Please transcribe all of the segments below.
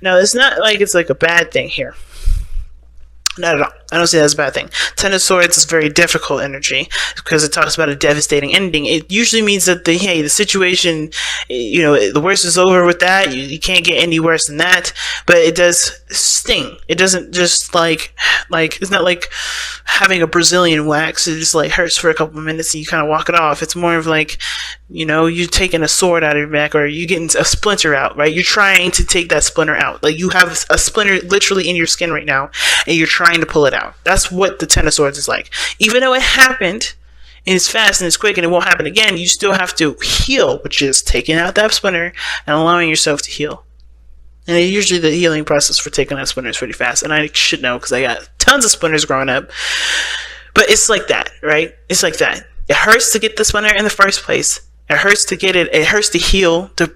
Now, it's not like it's like a bad thing here. Not at all. I don't see that as a bad thing. Ten of Swords is very difficult energy because it talks about a devastating ending. It usually means that the situation, the worst is over with that. You can't get any worse than that. But it does sting. It doesn't just like it's not like having a Brazilian wax. It just like hurts for a couple of minutes and you kind of walk it off. It's more of like, you're taking a sword out of your back, or you're getting a splinter out, right? You're trying to take that splinter out. Like you have a splinter literally in your skin right now and you're trying to pull it out. That's what the Ten of Swords is like. Even though it happened and it's fast and it's quick and it won't happen again, you still have to heal, which is taking out that splinter and allowing yourself to heal. And usually the healing process for taking out splinter is pretty fast. And I should know because I got tons of splinters growing up. But it's like that, right? It's like that. It hurts to get the splinter in the first place. It hurts to get it. It hurts to heal, to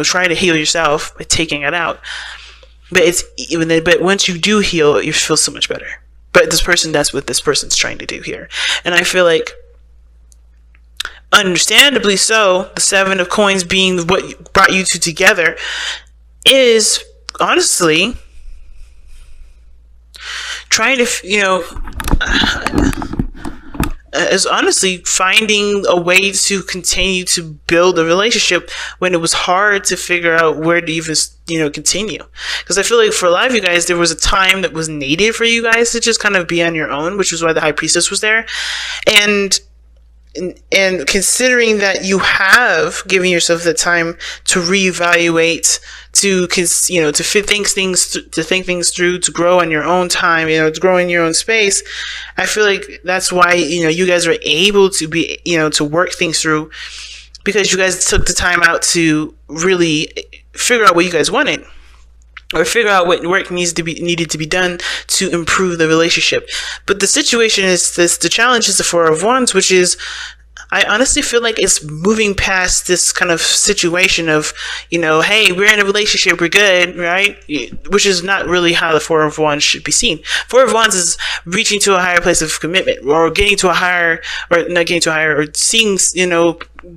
try to heal yourself by taking it out. But once you do heal, you feel so much better. But that's what this person's trying to do here. And I feel like, understandably so, the Seven of Coins being what brought you two together is honestly trying to, is honestly finding a way to continue to build a relationship when it was hard to figure out where to even, continue. Because I feel like for a lot of you guys, there was a time that was needed for you guys to just kind of be on your own, which was why the High Priestess was there. And considering that you have given yourself the time to reevaluate, to think things through, to grow on your own time, to grow in your own space, I feel like that's why you guys are able to be to work things through, because you guys took the time out to really figure out what you guys wanted, or figure out what work needed to be done to improve the relationship. But the situation is this: the challenge is the Four of Wands, which is, I honestly feel like it's moving past this kind of situation of, hey, we're in a relationship, we're good, right? Which is not really how the Four of Wands should be seen. Four of Wands is reaching to a higher place of commitment, or or seeing,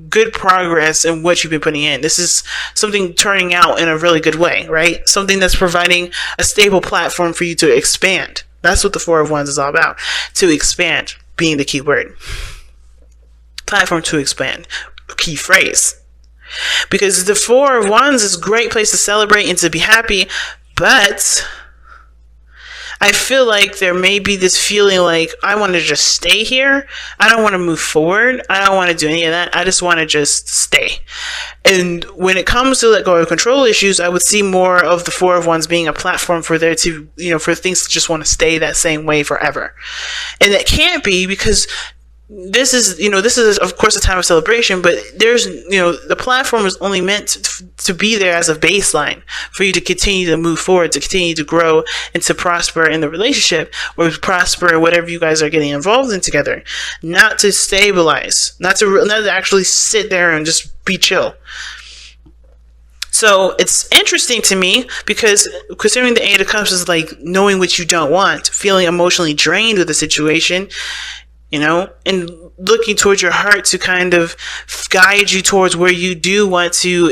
good progress in what you've been putting in. This is something turning out in a really good way, right? Something that's providing a stable platform for you to expand. That's what the Four of Wands is all about. To expand being the key word. Platform to expand, key phrase. Because the Four of Wands is a great place to celebrate and to be happy, but I feel like there may be this feeling like, I want to just stay here. I don't want to move forward. I don't want to do any of that. I just want to just stay. And when it comes to let go of control issues, I would see more of the Four of Wands being a platform for there to, for things to just want to stay that same way forever. And that can't be, because this is of course a time of celebration, but there's, the platform is only meant to be there as a baseline for you to continue to move forward, to continue to grow, and to prosper in the relationship, or prosper in whatever you guys are getting involved in together. Not to stabilize, not to actually sit there and just be chill. So it's interesting to me, because considering the Eight of Cups is like knowing what you don't want, feeling emotionally drained with the situation, and looking towards your heart to kind of guide you towards where you do want to,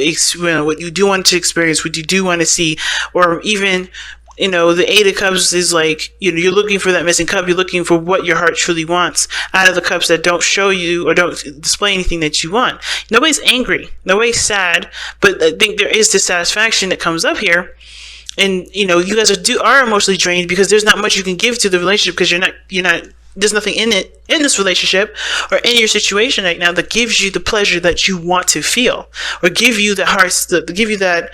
what you do want to experience, what you do want to see, or even, the Eight of Cups is like, you're looking for that missing cup. You're looking for what your heart truly wants out of the cups that don't show you or don't display anything that you want. Nobody's angry. Nobody's sad. But I think there is dissatisfaction that comes up here. And, you guys are emotionally drained because there's not much you can give to the relationship, because you're not, there's nothing in this relationship or in your situation right now that gives you the pleasure that you want to feel, or give you that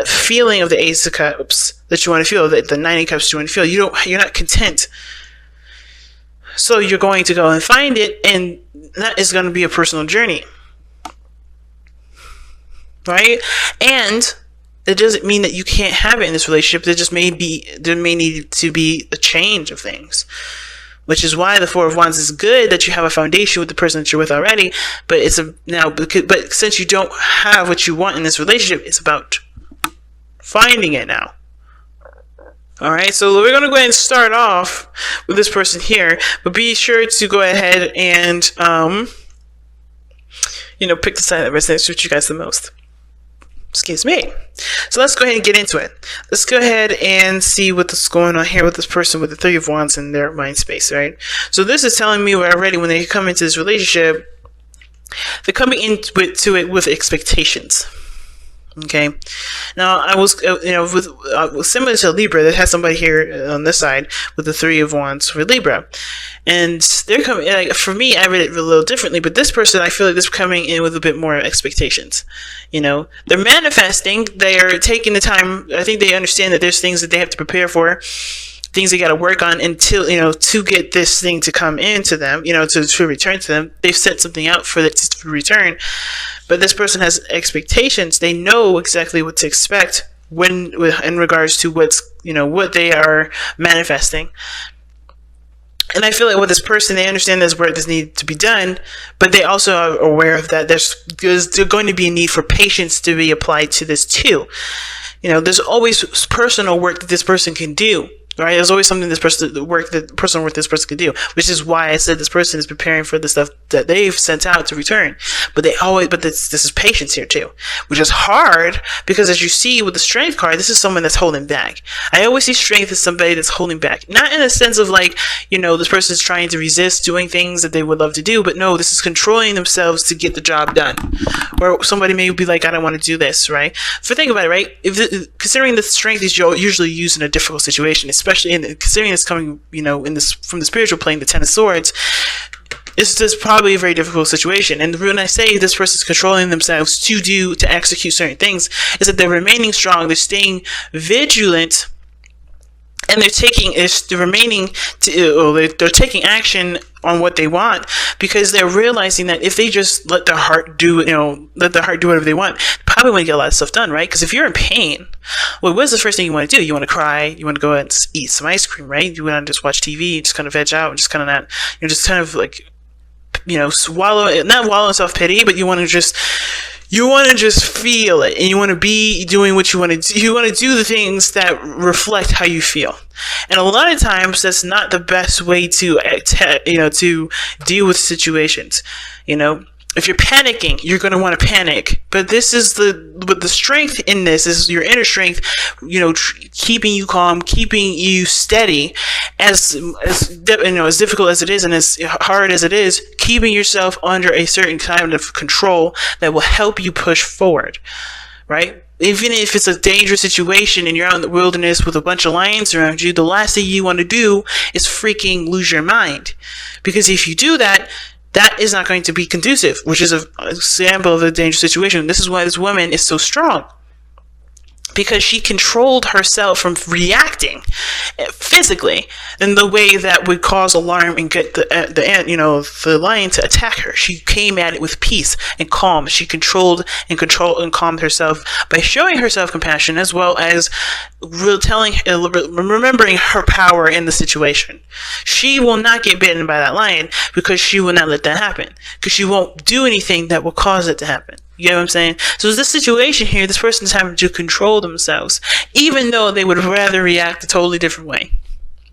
feeling of the Ace of Cups that you want to feel, the Nine of Cups you want to feel. You're not content. So you're going to go and find it, and that is going to be a personal journey. Right? And it doesn't mean that you can't have it in this relationship. There may need to be a change of things. Which is why the Four of Wands is good, that you have a foundation with the person that you're with already. But but since you don't have what you want in this relationship, it's about finding it now. All right, so we're going to go ahead and start off with this person here, but be sure to go ahead and pick the side that resonates with you guys the most. Excuse me. So let's go ahead and get into it. Let's go ahead and see what's going on here with this person with the Three of Wands in their mind space, right? So this is telling me already when they come into this relationship, they're coming into it with expectations. Okay. Now I was, with similar to Libra, that has somebody here on this side with the Three of Wands for Libra, and they're coming. Like, for me, I read it a little differently, but this person, I feel like they're coming in with a bit more expectations. They're manifesting. They are taking the time. I think they understand that there's things that they have to prepare for, things they got to work on until, to get this thing to come into them, to return to them. They've set something out for it to return, but this person has expectations. They know exactly what to expect in regards to what they are manifesting. And I feel like with this person, they understand there's work that needs to be done, but they also are aware of that there's going to be a need for patience to be applied to this too. There's always personal work that this person can do. Right? There's always something personal work this person can do, which is why I said this person is preparing for the stuff that they've sent out to return. But this is patience here too, which is hard because, as you see with the Strength card, this is someone that's holding back. I always see Strength as somebody that's holding back, not in a sense of like, this person is trying to resist doing things that they would love to do, but no, this is controlling themselves to get the job done. Or somebody may be like, I don't want to do this, right? So think about it, right? Considering the Strength is usually used in a difficult situation, especially considering it's coming, from the spiritual plane, the Ten of Swords, it's just probably a very difficult situation. And when I say this person's controlling themselves to execute certain things, is that they're remaining strong, they're staying vigilant, and they're taking action on what they want, because they're realizing that if they just let their heart do whatever they want, they probably want to get a lot of stuff done, right? Because if you're in pain, well, what's the first thing you want to do? You want to cry, you want to go out and eat some ice cream, right? You want to just watch TV, just kind of veg out, and just kind of not, just kind of like, not wallow in self-pity, but you want to just feel it, and you want to be doing what you want to do. You want to do the things that reflect how you feel. And a lot of times that's not the best way to deal with situations. If you're panicking, you're going to want to panic. But the strength in this is your inner strength, keeping you calm, keeping you steady, as difficult as it is and as hard as it is, keeping yourself under a certain kind of control that will help you push forward, right? Even if it's a dangerous situation and you're out in the wilderness with a bunch of lions around you, the last thing you want to do is freaking lose your mind. Because if you do that, that is not going to be conducive, which is an example of a dangerous situation. This is why this woman is so strong, because she controlled herself from reacting physically in the way that would cause alarm and get the lion to attack her. She came at it with peace and calm. She controlled and calmed herself by showing herself compassion, as well as remembering her power in the situation. She will not get bitten by that lion because she will not let that happen, because she won't do anything that will cause it to happen. You know what I'm saying? So this situation here, this person's having to control themselves, even though they would rather react a totally different way.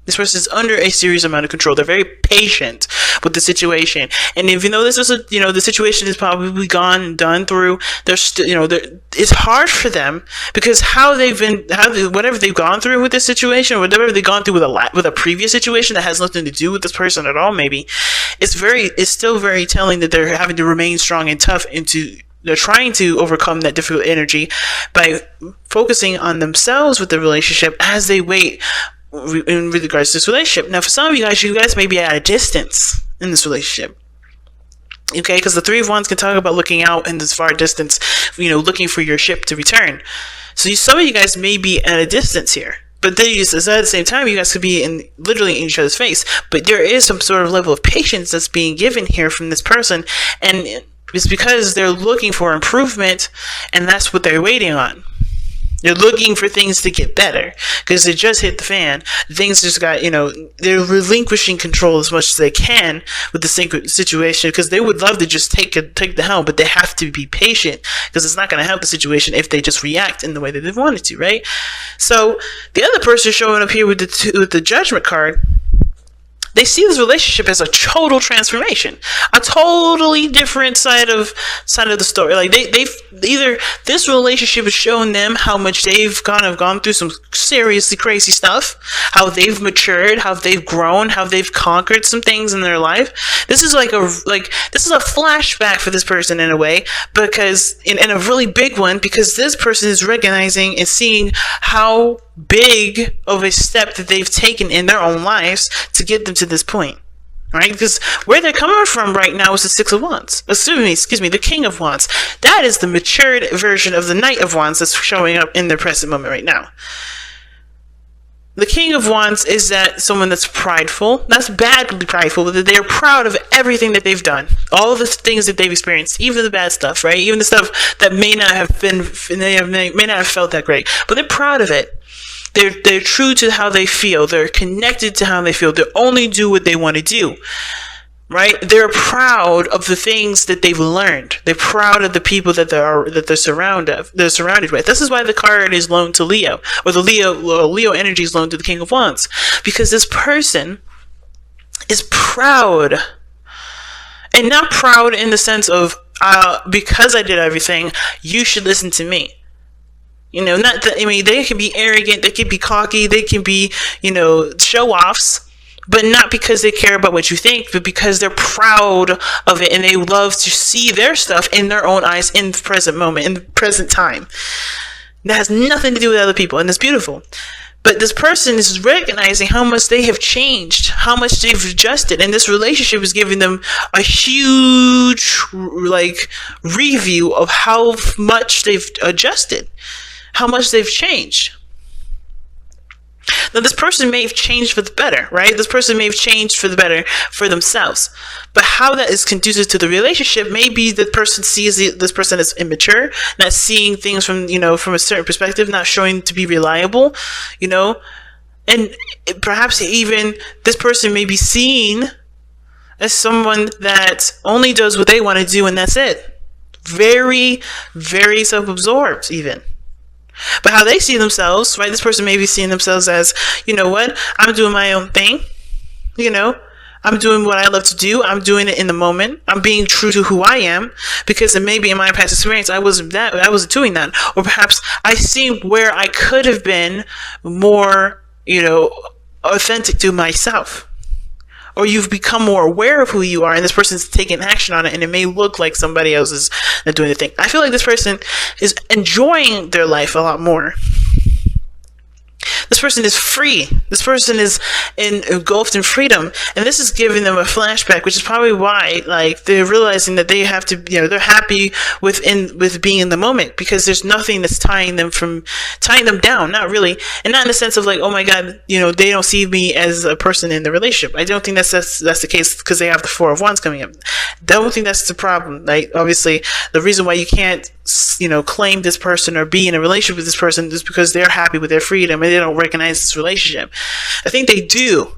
This person is under a serious amount of control. They're very patient with the situation, and even though this is the situation is probably gone and done through, they're still, it's hard for them, because whatever they've gone through with this situation, or whatever they've gone through with a previous situation that has nothing to do with this person at all, maybe it's still very telling that they're having to remain strong and tough, they're trying to overcome that difficult energy by focusing on themselves with the relationship as they wait in regards to this relationship. Now, for some of you guys may be at a distance in this relationship. Okay, because the Three of Wands can talk about looking out in this far distance, looking for your ship to return. So some of you guys may be at a distance here. But then at the same time, you guys could be literally in each other's face. But there is some sort of level of patience that's being given here from this person, and it's because they're looking for improvement, and that's what they're waiting on. They're looking for things to get better, because they just hit the fan. Things just got, they're relinquishing control as much as they can with the situation, because they would love to just take the helm, but they have to be patient, because it's not going to help the situation if they just react in the way that they wanted to, right? So the other person showing up here with the Judgment card, they see this relationship as a total transformation, a totally different side of the story. Like they've either this relationship has shown them how much they've kind of gone through some seriously crazy stuff, how they've matured, how they've grown, how they've conquered some things in their life. This is this is a flashback for this person in a way, because in a really big one, because this person is recognizing and seeing how big of a step that they've taken in their own lives to get them to this point, right? Because where they're coming from right now is the Six of Wands. Excuse me, the King of Wands. That is the matured version of the Knight of Wands that's showing up in their present moment right now. The King of Wands is that someone that's prideful, that's badly prideful, but they're proud of everything that they've done, all of the things that they've experienced, even the bad stuff, right? Even the stuff that may not have felt that great, but they're proud of it. They're true to how they feel. They're connected to how they feel. They only do what they want to do, right? They're proud of the things that they've learned. They're proud of the people that they're surrounded with. This is why the card is loaned to Leo, or the Leo energy is loaned to the King of Wands, because this person is proud, and not proud in the sense of because I did everything, you should listen to me. You know, not that, I mean, they can be arrogant, they can be cocky, they can be, show-offs, but not because they care about what you think, but because they're proud of it and they love to see their stuff in their own eyes in the present moment, in the present time. That has nothing to do with other people, and it's beautiful. But this person is recognizing how much they have changed, how much they've adjusted, and this relationship is giving them a huge, review of how much they've adjusted, how much they've changed. Now, this person may have changed for the better, right? This person may have changed for the better for themselves. But how that is conducive to the relationship may be the person sees this person as immature, not seeing things from a certain perspective, not showing to be reliable, and perhaps even this person may be seen as someone that only does what they want to do and that's it. Very, very self-absorbed even. But how they see themselves, right? This person may be seeing themselves as, I'm doing my own thing. I'm doing what I love to do. I'm doing it in the moment. I'm being true to who I am, because it may be in my past experience I wasn't doing that. Or perhaps I see where I could have been more, authentic to myself. Or you've become more aware of who you are, and this person's taking action on it, and it may look like somebody else is not doing the thing. I feel like this person is enjoying their life a lot more. This person is free. This person is engulfed in freedom, and this is giving them a flashback, which is probably why, they're realizing that they have to, they're happy with being in the moment, because there's nothing that's tying them down. Not really, and not in the sense of oh my God, they don't see me as a person in the relationship. I don't think that's the case, because they have the Four of Wands coming up. I don't think that's the problem. Obviously, the reason why you can't, claim this person or be in a relationship with this person is because they're happy with their freedom and they don't recognize this relationship. I think they do,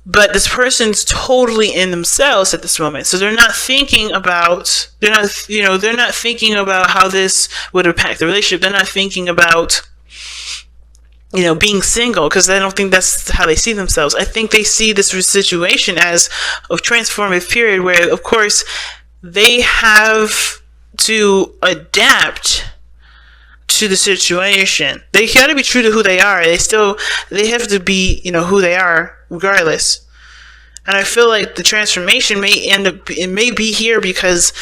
but this person's totally in themselves at this moment, so they're not thinking about how this would impact the relationship. They're not thinking about being single, because I don't think that's how they see themselves. I think they see this situation as a transformative period where, of course, they have to adapt to the situation. They got to be true to who they are. They have to be, who they are regardless. And I feel like the transformation may be here because,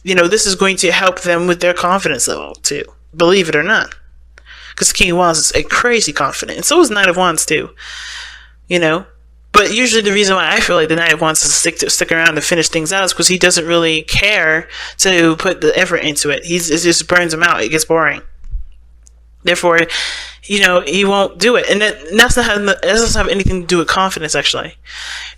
this is going to help them with their confidence level too. Believe it or not. Because the King of Wands is a crazy confident. And so is Knight of Wands too. But usually the reason why I feel like the Knight of Wands is stick around to finish things out is because he doesn't really care to put the effort into it. It just burns him out. It gets boring. Therefore, he won't do it. And that doesn't have anything to do with confidence, actually.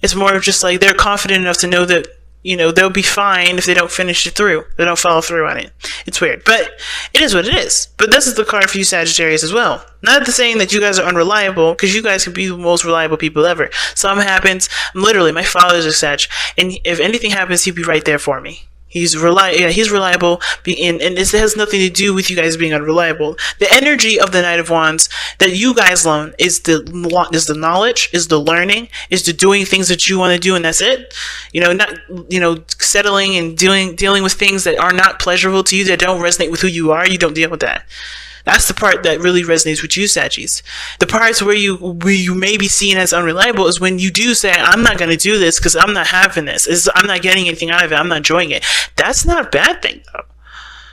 It's more of just they're confident enough to know that, they'll be fine if they don't finish it through. They don't follow through on it. It's weird. But it is what it is. But this is the card for you Sagittarius as well. Not saying that you guys are unreliable, because you guys can be the most reliable people ever. Something happens. Literally, my father's a Sag. And if anything happens, he'd be right there for me. He's reliable, and this has nothing to do with you guys being unreliable. The energy of the Knight of Wands that you guys learn is the knowledge, is the learning, is the doing things that you want to do, and that's it. Not settling and dealing with things that are not pleasurable to you, that don't resonate with who you are. You don't deal with that. That's the part that really resonates with you, Saggies. The parts where you may be seen as unreliable is when you do say, I'm not going to do this because I'm not having this. I'm not getting anything out of it. I'm not enjoying it. That's not a bad thing, though.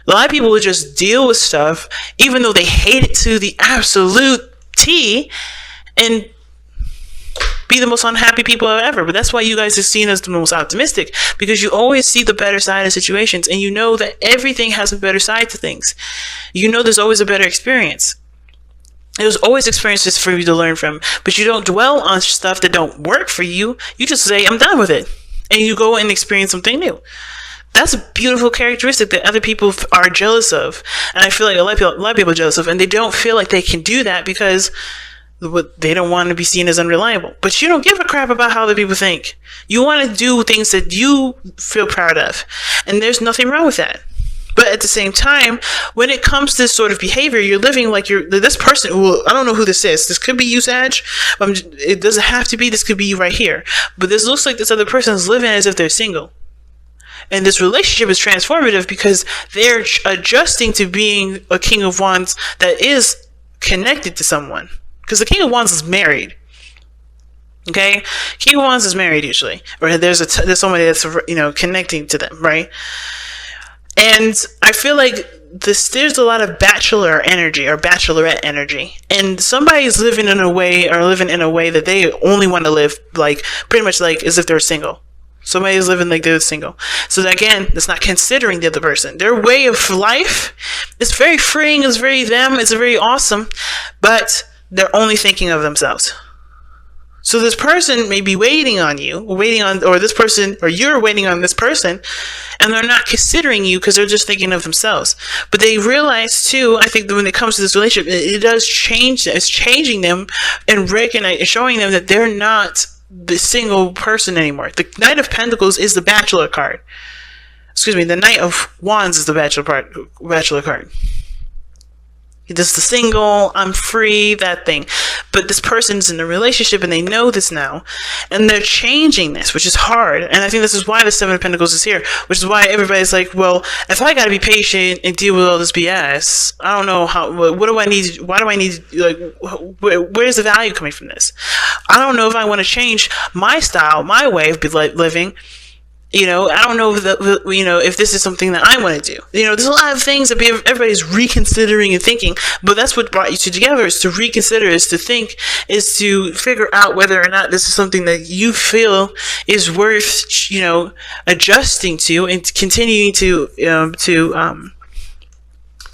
A lot of people will just deal with stuff, even though they hate it to the absolute T, and be the most unhappy people ever. But that's why you guys are seen as the most optimistic, because you always see the better side of situations, and you know that everything has a better side to things. You know there's always a better experience. There's always experiences for you to learn from, but you don't dwell on stuff that don't work for you. You just say, I'm done with it, and you go and experience something new. That's a beautiful characteristic that other people are jealous of, and I feel like a lot of people are jealous of, and they don't feel like they can do that because they don't want to be seen as unreliable. But you don't give a crap about how other people think. You want to do things that you feel proud of, and there's nothing wrong with that. But at the same time, when it comes to this sort of behavior, you're living like this person. Well, I don't know who this is. This could be you, Sag. It doesn't have to be. This could be you right here. But this looks like this other person is living as if they're single. And this relationship is transformative because they're adjusting to being a King of Wands that is connected to someone. Because the King of Wands is married. Okay? King of Wands is married usually. Or there's somebody that's, connecting to them, right? And I feel like there's a lot of bachelor energy or bachelorette energy. And somebody's living in a way that they only want to live like, pretty much like as if they're single. Somebody's living like they're single. So that, again, that's not considering the other person. Their way of life is very freeing, it's very them, it's very awesome, but they're only thinking of themselves. So this person may be waiting on you, or this person, or you're waiting on this person, and they're not considering you because they're just thinking of themselves. But they realize too, I think that when it comes to this relationship, it does change. It's changing them and showing them that they're not the single person anymore. The Knight of Pentacles is the Bachelor card. Excuse me, the Knight of Wands is the Bachelor card. This is the single, I'm free, that thing. But this person's in a relationship and they know this now. And they're changing this, which is hard. And I think this is why the Seven of Pentacles is here. Which is why everybody's like, well, if I gotta be patient and deal with all this BS, I don't know what do I need, why do I need, where's the value coming from this? I don't know if I want to change my style, my way of living. I don't know if this is something that I want to do. There's a lot of things that everybody's reconsidering and thinking, but that's what brought you two together, is to reconsider, is to think, is to figure out whether or not this is something that you feel is worth, adjusting to and continuing to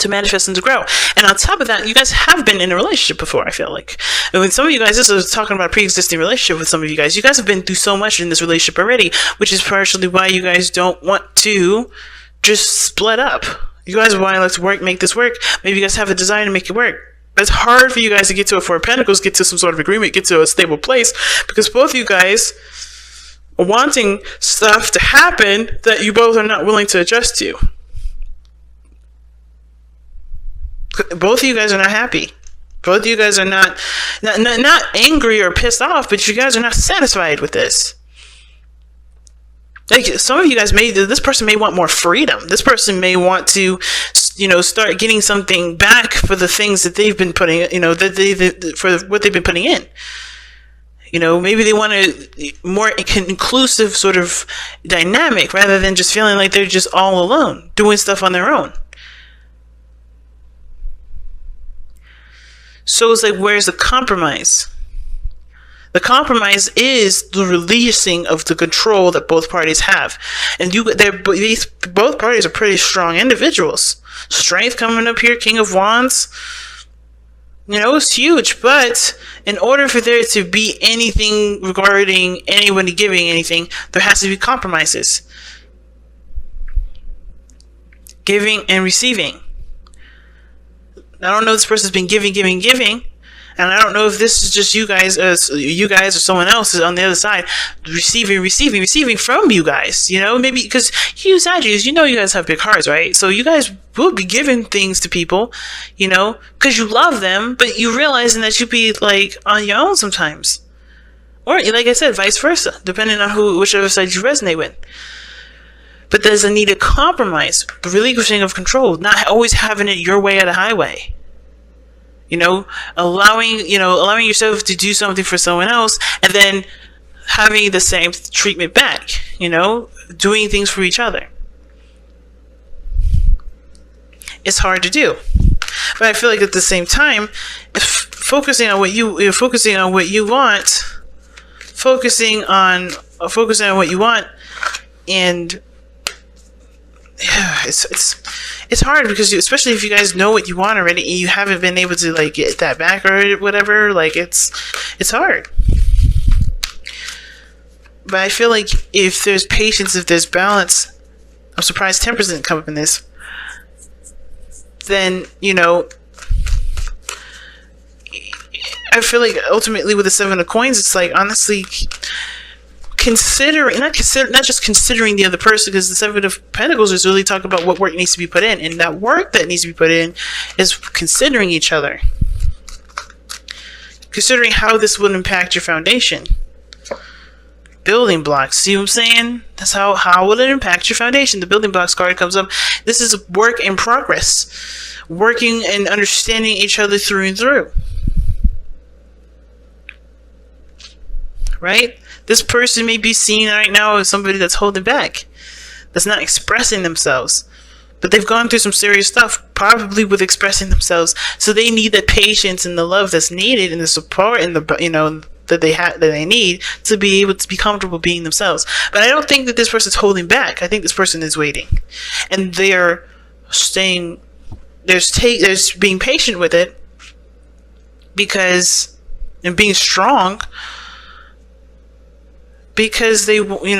manifest and to grow. And on top of that, you guys have been in a relationship before, I feel like. I mean, some of you guys, this is talking about a pre-existing relationship with some of you guys. You guys have been through so much in this relationship already, which is partially why you guys don't want to just split up. You guys are wanting, let's make this work. Maybe you guys have a desire to make it work. But it's hard for you guys to get to a Four of Pentacles, get to some sort of agreement, get to a stable place, because both of you guys are wanting stuff to happen that you both are not willing to adjust to. Both of you guys are not happy. Both of you guys are not angry or pissed off, but you guys are not satisfied with this. Like, some of you guys this person may want more freedom. This person may want to, start getting something back for the things that they've been putting, for what they've been putting in. Maybe they want a more inclusive sort of dynamic rather than just feeling like they're just all alone, doing stuff on their own. So it's like, where's the compromise? The compromise is the releasing of the control that both parties have. And both parties are pretty strong individuals. Strength coming up here, King of Wands. It's huge. But in order for there to be anything regarding anybody giving anything, there has to be compromises. Giving and receiving. I don't know if this person's been giving, And I don't know if this is just you guys or someone else is on the other side receiving from you guys. Maybe because you Sagittarius, you guys have big hearts, right? So you guys will be giving things to people, because you love them, but you realizing that you be like on your own sometimes. Or, like I said, vice versa, depending on whichever side you resonate with. But there's a need to compromise, the relinquishing of control, not always having it your way or the highway. Allowing yourself to do something for someone else and then having the same treatment back, doing things for each other. It's hard to do. But I feel like at the same time, focusing on what you want, focusing on what you want, and it's hard because especially if you guys know what you want already and you haven't been able to like get that back or whatever, like it's hard. But I feel like if there's patience, if there's balance, I'm surprised Temperance didn't come up in this, then I feel like ultimately with the Seven of Coins, it's like honestly not just considering the other person, because the Seven of Pentacles is really talking about what work needs to be put in, and that work that needs to be put in is considering each other, considering how this will impact your foundation. Building blocks, see what I'm saying? That's how will it impact your foundation? The building blocks card comes up. This is work in progress, working and understanding each other through and through, right? This person may be seen right now as somebody that's holding back, that's not expressing themselves, but they've gone through some serious stuff, probably with expressing themselves. So they need the patience and the love that's needed, and the support and the that they need to be able to be comfortable being themselves. But I don't think that this person's holding back. I think this person is waiting, and they're staying. There's being patient with it, and being strong. Because they want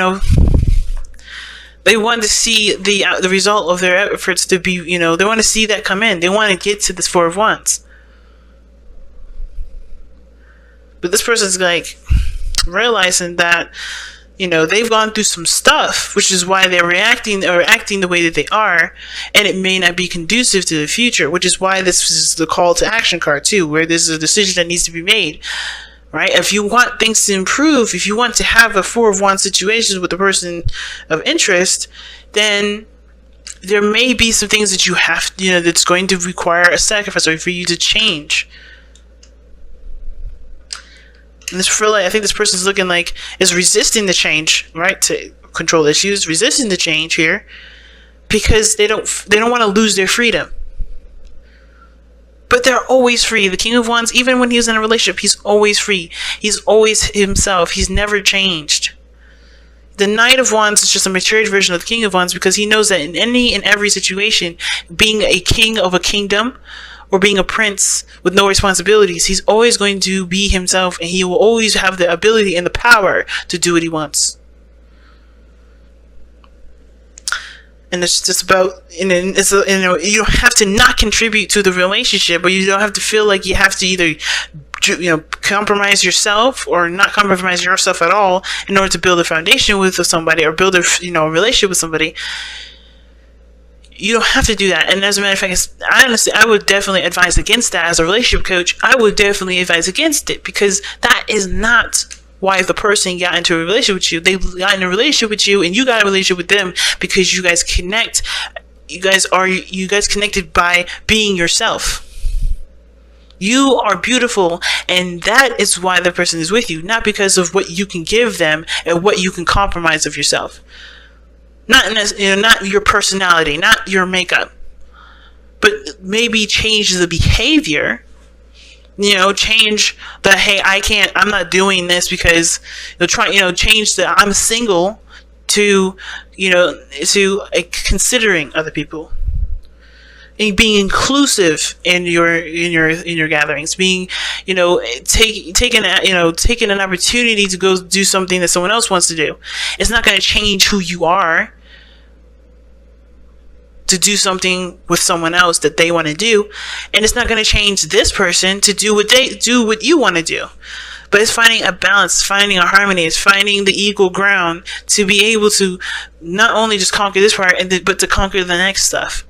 to see the result of their efforts to be, they want to see that come in. They want to get to this Four of Wands. But this person's like realizing that, they've gone through some stuff, which is why they're reacting or acting the way that they are, and it may not be conducive to the future, which is why this is the call to action card too, where there's a decision that needs to be made. Right? If you want things to improve, if you want to have a Four of Wands situation with the person of interest, then there may be some things that you have, that's going to require a sacrifice or for you to change. And I think this person's looking like is resisting the change, right? To control issues, resisting the change here because they don't want to lose their freedom. But they're always free. The King of Wands, even when he's in a relationship, he's always free. He's always himself. He's never changed. The Knight of Wands is just a matured version of the King of Wands because he knows that in any and every situation, being a king of a kingdom or being a prince with no responsibilities, he's always going to be himself, and he will always have the ability and the power to do what he wants. And it's just about, you don't have to not contribute to the relationship, but you don't have to feel like you have to either, compromise yourself or not compromise yourself at all in order to build a foundation with somebody or build a relationship with somebody. You don't have to do that. And as a matter of fact, I would definitely advise against that. As a relationship coach, I would definitely advise against it, because that is not why the person got into a relationship with you. They got in a relationship with you, and you got a relationship with them because you guys connect. You guys connected by being yourself. You are beautiful, and that is why the person is with you, not because of what you can give them and what you can compromise of yourself. Not your personality, not your makeup, but maybe change the behavior. Change the, hey, I'm not doing this because change the I'm single to considering other people, and being inclusive in your gatherings, being taking an opportunity to go do something that someone else wants to do. It's not going to change who you are. to do something with someone else that they want to do, and it's not going to change this person to do what you want to do. But it's finding a balance, finding a harmony, it's finding the equal ground to be able to not only just conquer this part, but to conquer the next stuff.